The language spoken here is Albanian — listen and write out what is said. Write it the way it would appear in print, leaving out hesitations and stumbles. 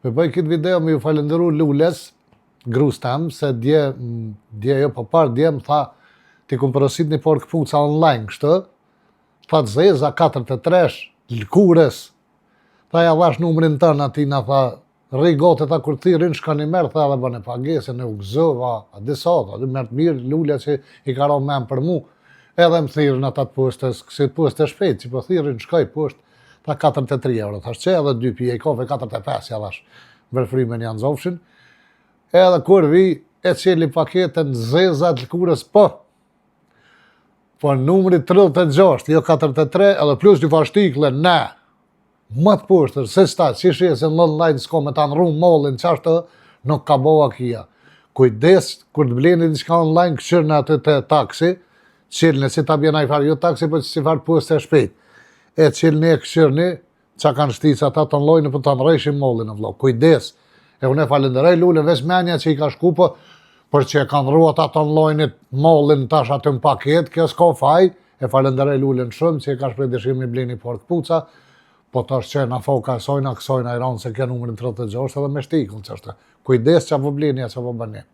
Me bëj këtë video me ju falenderu Lules, grus tem, se dje jo po parë, dje më tha, ti kum përësit një porë këpuca online, kështë, tha të zeza 43, lëkures, tha ja dhash numrin tënë ati, na tha, rri gote ta kur thirin, shka një merë, tha edhe bëne pagese, në u gëzëva, a disat, a merë të mirë, Lule që i ka ro men për mu, edhe më thirën ata të postes, kësi të postes shpejt, që po thirin, shkoj post, tha 43 euro, thash që edhe 2 pije kafe, 45, ja dhash, vërfrimen janë zofshin, edhe kur vi, e qeli paketën zezat lëkures po numri 36, jo 43, edhe plus një fashtikle, ne, më të poshtër, se sta, që shesën në online, s'ko me ta nru mollin, qashtë, nuk ka boha kia. Kujdes, kur të bleni diçka online, këshirë atë të taksi, qilëni, si ta bjena i farë, jo taksi, po që si farë poste shpejt. E qilëni e këshirëni, që kanë shtica ata të online, për të nrejshin mollin, në vlog. Kujdes, e unë e falenderoj Lule, veç menja që i ka shku, për që e kanë rruat atë online-it mollin tash atë në paket, kjo s'ka faj, e falenderoj Lule në shumë, që e ka shprej dëshim i blini por këpuca, po tash që na foka kësojna i ranë se kjo numërin 36 edhe me shtikën që është. Kujdes që po blini, që po bëni.